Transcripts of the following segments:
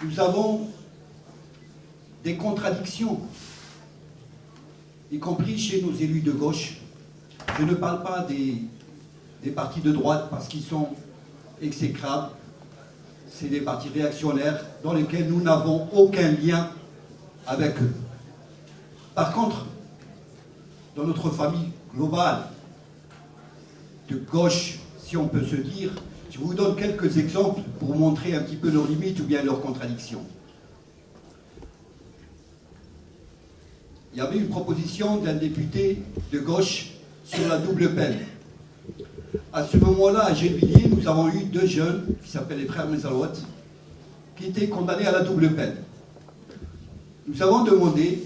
nous avons des contradictions, y compris chez nos élus de gauche. Je ne parle pas des partis de droite parce qu'ils sont exécrables. C'est des partis réactionnaires dans lesquels nous n'avons aucun lien avec eux. Par contre, dans notre famille globale de gauche, si on peut se dire, je vous donne quelques exemples pour montrer un petit peu leurs limites ou bien leurs contradictions. Il y avait une proposition d'un député de gauche sur la double peine. À ce moment-là, à Gennevilliers, nous avons eu deux jeunes, qui s'appellent les frères Mezalouat, qui étaient condamnés à la double peine. Nous avons demandé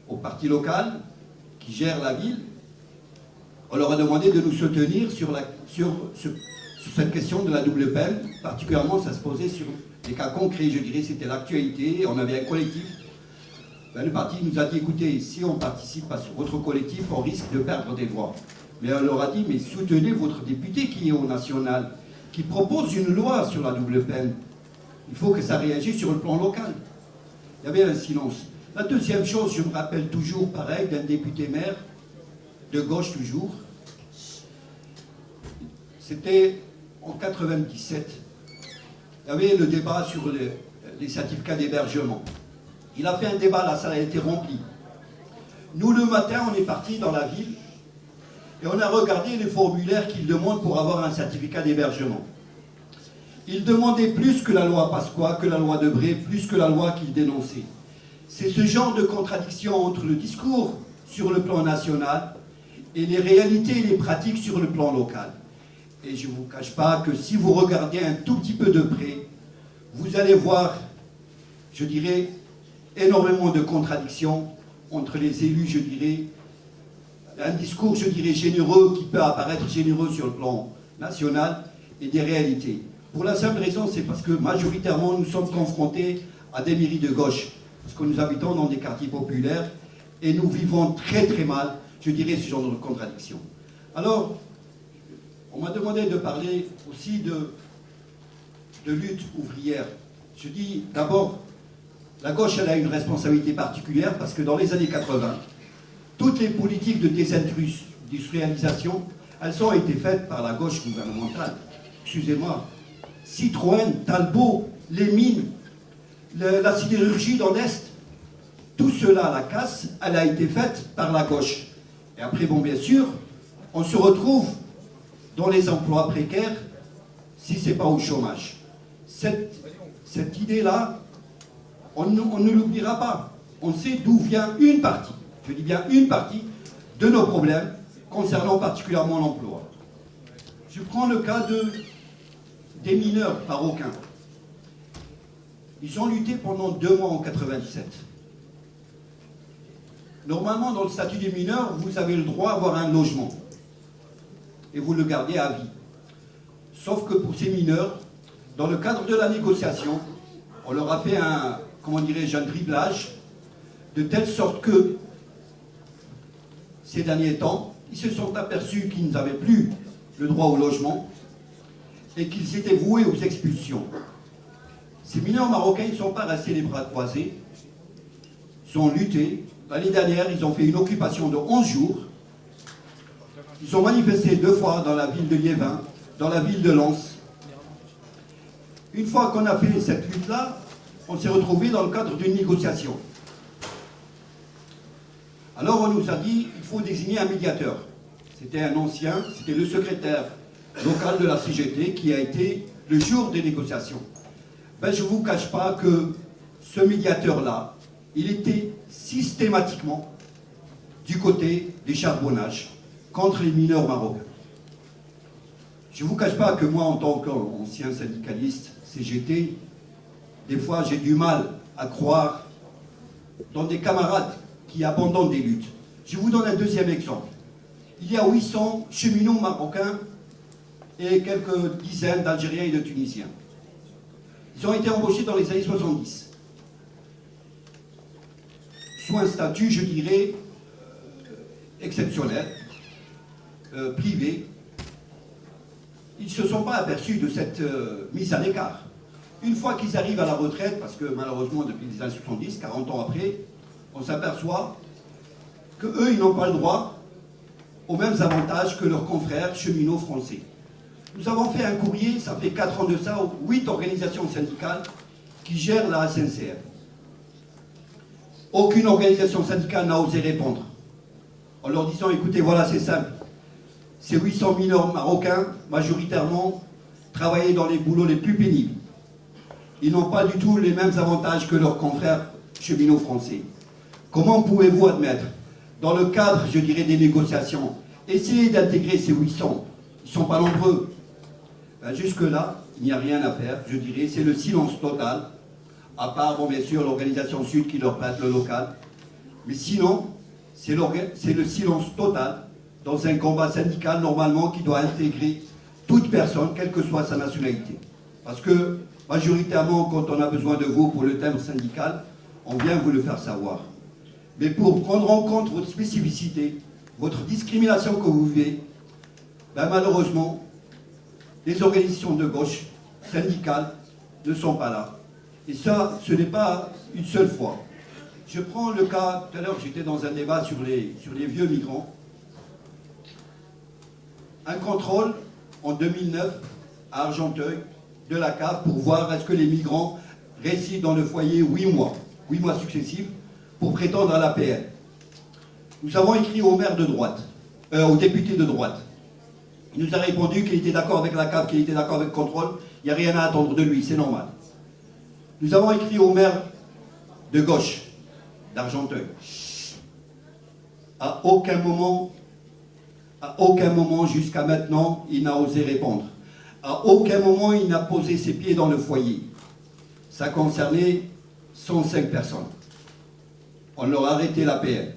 au parti local qui gère la ville, on leur a demandé de nous soutenir sur cette question de la double peine. Particulièrement, ça se posait sur des cas concrets, je dirais, c'était l'actualité, on avait un collectif. Le parti nous a dit, écoutez, si on participe à votre collectif, on risque de perdre des voix. Mais on leur a dit, mais soutenez votre député qui est au national, qui propose une loi sur la double peine. Il faut que ça réagisse sur le plan local. Il y avait un silence. La deuxième chose, je me rappelle toujours, pareil, d'un député maire, de gauche toujours. C'était en 97. Il y avait le débat sur les certificats d'hébergement. Il a fait un débat, la salle a été remplie. Nous, le matin, on est partis dans la ville et on a regardé les formulaires qu'il demande pour avoir un certificat d'hébergement. Il demandait plus que la loi Pasqua, que la loi Debré, plus que la loi qu'il dénonçait. C'est ce genre de contradiction entre le discours sur le plan national et les réalités et les pratiques sur le plan local. Et je ne vous cache pas que si vous regardez un tout petit peu de près, vous allez voir, je dirais, énormément de contradictions entre les élus, je dirais, un discours, je dirais, généreux, qui peut apparaître généreux sur le plan national, et des réalités. Pour la simple raison, c'est parce que majoritairement, nous sommes confrontés à des mairies de gauche, parce que nous habitons dans des quartiers populaires, et nous vivons très très mal, je dirais, ce genre de contradictions. Alors, on m'a demandé de parler aussi de lutte ouvrière. Je dis d'abord, la gauche, elle a une responsabilité particulière parce que dans les années 80, toutes les politiques de désindustrialisation, elles ont été faites par la gauche gouvernementale. Excusez-moi. Citroën, Talbot, les mines, la sidérurgie dans l'Est, tout cela, la casse, elle a été faite par la gauche. Et après, bon, bien sûr, on se retrouve dans les emplois précaires si ce n'est pas au chômage. Cette idée-là, on ne l'oubliera pas. On sait d'où vient une partie, je dis bien une partie, de nos problèmes concernant particulièrement l'emploi. Je prends le cas des mineurs marocains. Ils ont lutté pendant 2 mois en 97. Normalement, dans le statut des mineurs, vous avez le droit d'avoir un logement. Et vous le gardez à vie. Sauf que pour ces mineurs, dans le cadre de la négociation, on leur a fait un, comment dirais-je, un criblage, de telle sorte que, ces derniers temps, ils se sont aperçus qu'ils n'avaient plus le droit au logement et qu'ils s'étaient voués aux expulsions. Ces mineurs marocains, ils ne sont pas restés les bras croisés, ils ont lutté. L'année dernière, ils ont fait une occupation de 11 jours. Ils ont manifesté 2 fois dans la ville de Liévin, dans la ville de Lens. Une fois qu'on a fait cette lutte-là, on s'est retrouvé dans le cadre d'une négociation. Alors on nous a dit, il faut désigner un médiateur. C'était un ancien, c'était le secrétaire local de la CGT qui a été le jour des négociations. Ben, je ne vous cache pas que ce médiateur-là, il était systématiquement du côté des charbonnages contre les mineurs marocains. Je ne vous cache pas que moi, en tant qu'ancien syndicaliste CGT, des fois j'ai du mal à croire dans des camarades qui abandonnent des luttes. Je vous donne un deuxième exemple. Il y a 800 cheminots marocains et quelques dizaines d'Algériens et de Tunisiens. Ils ont été embauchés dans les années 70. Sous un statut, je dirais, exceptionnel, privé. Ils ne se sont pas aperçus de cette mise à l'écart. Une fois qu'ils arrivent à la retraite, parce que malheureusement depuis les années 70, 40 ans après, on s'aperçoit qu'eux, ils n'ont pas le droit aux mêmes avantages que leurs confrères cheminots français. Nous avons fait un courrier, ça fait 4 ans de ça, aux 8 organisations syndicales qui gèrent la SNCF. Aucune organisation syndicale n'a osé répondre, en leur disant, écoutez, voilà, c'est simple. Ces 800 mineurs marocains, majoritairement, travaillaient dans les boulots les plus pénibles. Ils n'ont pas du tout les mêmes avantages que leurs confrères cheminots français. Comment pouvez-vous admettre, dans le cadre, je dirais, des négociations, essayer d'intégrer ces 800? Ils ne sont pas nombreux. Ben, jusque-là, il n'y a rien à faire, je dirais, c'est le silence total, à part, bon, bien sûr, l'organisation Sud qui leur prête le local. Mais sinon, c'est le silence total dans un combat syndical, normalement, qui doit intégrer toute personne, quelle que soit sa nationalité. Parce que, majoritairement, quand on a besoin de vous pour le thème syndical, on vient vous le faire savoir. Mais pour prendre en compte votre spécificité, votre discrimination que vous vivez, ben malheureusement, les organisations de gauche syndicales ne sont pas là. Et ça, ce n'est pas une seule fois. Je prends le cas, tout à l'heure j'étais dans un débat sur les vieux migrants. Un contrôle en 2009 à Argenteuil de la CAF pour voir est-ce que les migrants résident dans le foyer 8 mois successifs, pour prétendre à l'APL. Nous avons écrit au maire de droite, au député de droite. Il nous a répondu qu'il était d'accord avec la CAF, qu'il était d'accord avec le contrôle, il n'y a rien à attendre de lui, c'est normal. Nous avons écrit au maire de gauche, d'Argenteuil. À aucun moment jusqu'à maintenant, il n'a osé répondre. À aucun moment, il n'a posé ses pieds dans le foyer. Ça concernait 105 personnes. On leur a arrêté l'APL.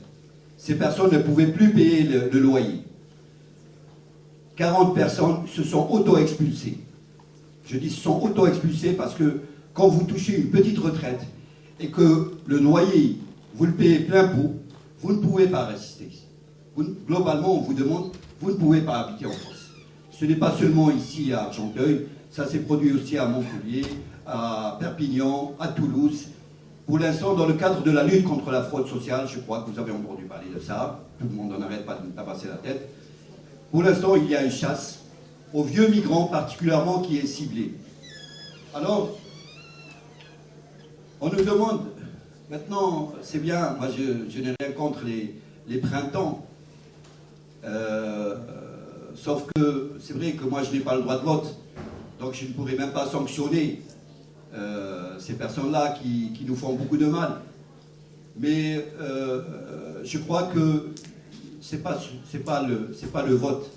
Ces personnes ne pouvaient plus payer le loyer. 40 personnes se sont auto-expulsées. Je dis se sont auto-expulsées parce que quand vous touchez une petite retraite et que le loyer, vous le payez plein pot, vous ne pouvez pas résister. Globalement, on vous demande, vous ne pouvez pas habiter en France. Ce n'est pas seulement ici à Argenteuil, ça s'est produit aussi à Montpellier, à Perpignan, à Toulouse. Pour l'instant, dans le cadre de la lutte contre la fraude sociale, je crois que vous avez entendu parler de ça, tout le monde n'en arrête pas de me tabasser la tête. Pour l'instant, il y a une chasse aux vieux migrants particulièrement qui est ciblée. Alors, on nous demande, maintenant, c'est bien, moi je n'ai rien contre les printemps, sauf que c'est vrai que moi je n'ai pas le droit de vote, donc je ne pourrais même pas sanctionner ces personnes-là qui nous font beaucoup de mal. Mais je crois que c'est pas le vote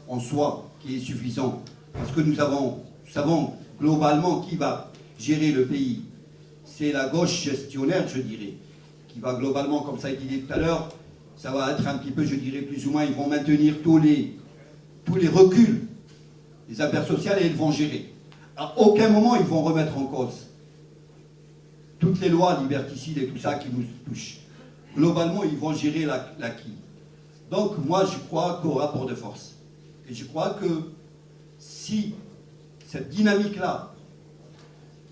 en soi qui est suffisant, parce que nous savons globalement qui va gérer le pays. C'est la gauche gestionnaire, je dirais, qui va globalement, comme ça a été dit tout à l'heure, ça va être un petit peu, je dirais, plus ou moins, ils vont maintenir tous les reculs des affaires sociales et ils vont gérer. À aucun moment, ils vont remettre en cause toutes les lois liberticides et tout ça qui nous touchent. Globalement, ils vont gérer l'acquis. Donc, moi, je crois qu'au rapport de force. Et je crois que si cette dynamique-là,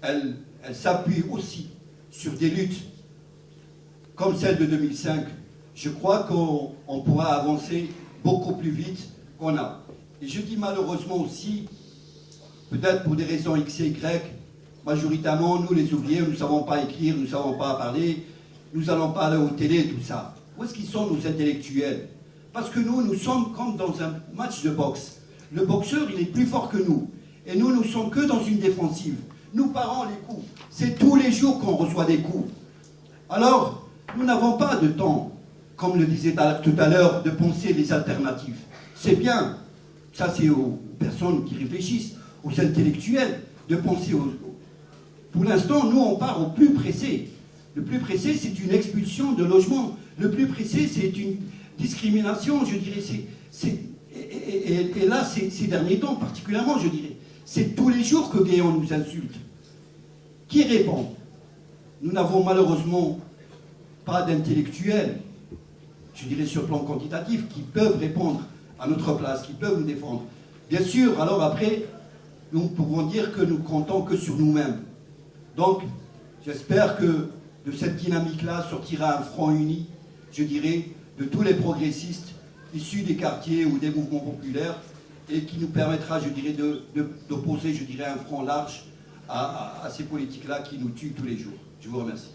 elle s'appuie aussi sur des luttes comme celle de 2005, je crois qu'on pourra avancer beaucoup plus vite qu'on a. Et je dis malheureusement aussi, peut-être pour des raisons X et Y, majoritairement, nous les ouvriers, nous ne savons pas écrire, nous ne savons pas parler, nous n'allons pas aller aux télé, tout ça. Où est-ce qu'ils sont, nos intellectuels? Parce que nous sommes comme dans un match de boxe. Le boxeur, il est plus fort que nous. Et nous sommes que dans une défensive. Nous parons les coups. C'est tous les jours qu'on reçoit des coups. Alors, nous n'avons pas de temps, comme le disait tout à l'heure, de penser les alternatives. C'est bien. Ça, c'est aux personnes qui réfléchissent, aux intellectuels, de penser aux... Pour l'instant, nous, on part au plus pressé. Le plus pressé, c'est une expulsion de logement. Le plus pressé, c'est une discrimination, je dirais. Et là, ces derniers temps, particulièrement, je dirais, c'est tous les jours que Guéant nous insulte. Qui répond? Nous n'avons malheureusement pas d'intellectuels, je dirais sur le plan quantitatif, qui peuvent répondre à notre place, qui peuvent nous défendre. Bien sûr, alors après, nous pouvons dire que nous comptons que sur nous-mêmes. Donc, j'espère que de cette dynamique-là sortira un front uni, je dirais, de tous les progressistes issus des quartiers ou des mouvements populaires et qui nous permettra, je dirais, d'opposer, je dirais, un front large à ces politiques-là qui nous tuent tous les jours. Je vous remercie.